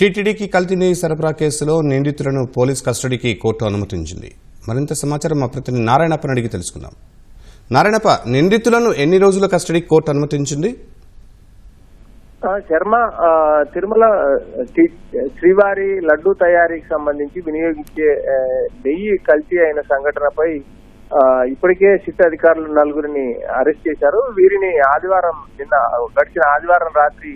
టీటీడీకి కల్తీ నెయ్యి సరఫరా కేసులో నిందితులను పోలీస్ కస్టడీకి కోర్టు అనుమతించింది. మరింత సమాచారం మా ప్రతినిధి నారాయణప్పని అడిగి తెలుసుకుందాం. నారాయణప్ప, నిందితులను ఎన్ని రోజుల కస్టడీకి కోర్టు అనుమతించింది? శర్మ, తిరుమల శ్రీవారి లడ్డూ తయారీకి సంబంధించి వినియోగించే నెయ్యి కల్తీ అయిన సంఘటనపై ఇప్పటికే సిట్ అధికారులు నలుగురిని అరెస్ట్ చేశారు. వీరిని గడిచిన ఆదివారం రాత్రి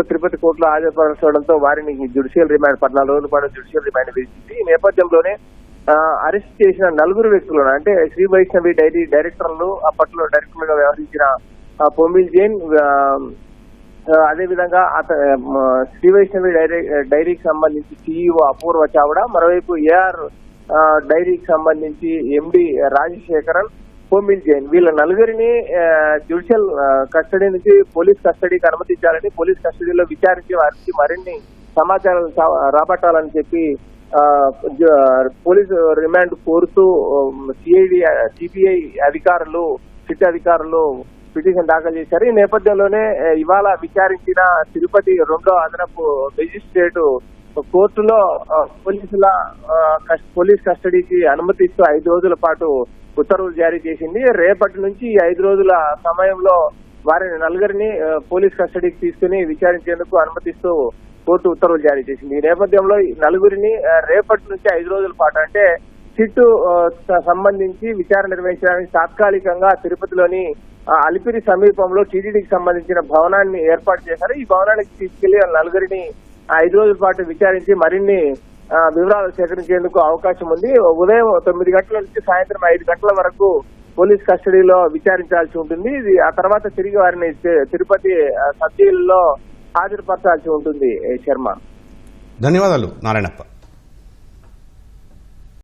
తిరుపతి కోర్టులో హాజరుపరచడంతో వారిని జ్యుడిషియల్ రిమాండ్ 14 రోజుల పాటు జ్యుడిషియల్ రిమాండ్ విధించింది. ఈ నేపథ్యంలోనే అరెస్ట్ చేసిన నలుగురు వ్యక్తులను, అంటే శ్రీ వైష్ణవి డైరీ డైరెక్టర్లు, అప్పట్లో డైరెక్టర్లుగా వ్యవహరించిన పొమ్మిల్ జైన్, అదేవిధంగా శ్రీ వైష్ణవి డైరీకి సంబంధించి సిఇఓ అపూర్వ చావడా, మరోవైపు ఏఆర్ డైరీకి సంబంధించి ఎండి రాజశేఖరన్, పొమ్మిల్ జైన్, వీళ్ళ నలుగురిని జ్యుడిషియల్ కస్టడీ నుంచి పోలీస్ కస్టడీకి అనుమతించాలని, పోలీస్ కస్టడీలో విచారించి వారికి మరిన్ని సమాచారాలు రాబట్టాలని చెప్పి పోలీసు రిమాండ్ కోరుతూ సిబిఐ అధికారులు, సిట్ అధికారులు పిటిషన్ దాఖలు చేశారు. ఈ నేపథ్యంలోనే ఇవాళ విచారించిన తిరుపతి 2వ అదనపు మెజిస్ట్రేట్ కోర్టులో పోలీస్ కస్టడీకి అనుమతిస్తూ 5 రోజుల పాటు ఉత్తర్వులు జారీ చేసింది. రేపటి నుంచి 5 రోజుల సమయంలో వారిని నలుగురిని పోలీస్ కస్టడీకి తీసుకుని విచారించేందుకు అనుమతిస్తూ కోర్టు ఉత్తర్వులు జారీ చేసింది. ఈ నేపథ్యంలో నలుగురిని రేపటి నుంచి 5 రోజుల పాటు, అంటే సిట్ సంబంధించి విచారణ నిర్వహించడానికి తాత్కాలికంగా తిరుపతిలోని అలిపిరి సమీపంలో టీటీడీకి సంబంధించిన భవనాన్ని ఏర్పాటు చేశారు. ఈ భవనానికి తీసుకెళ్లి నలుగురిని 5 రోజుల పాటు విచారించి మరిన్ని వివరాలు సేకరించేందుకు అవకాశం ఉంది. ఉదయం 9 గంటల నుంచి సాయంత్రం 5 గంటల వరకు పోలీస్ కస్టడీలో విచారించాల్సి ఉంటుంది. ఆ తర్వాత తిరిగి వారిని తిరుపతి సబ్ జైలులో హాజరుపరచాల్సి ఉంటుంది. శర్మ, ధన్యవాదాలు నారాయణప్ప.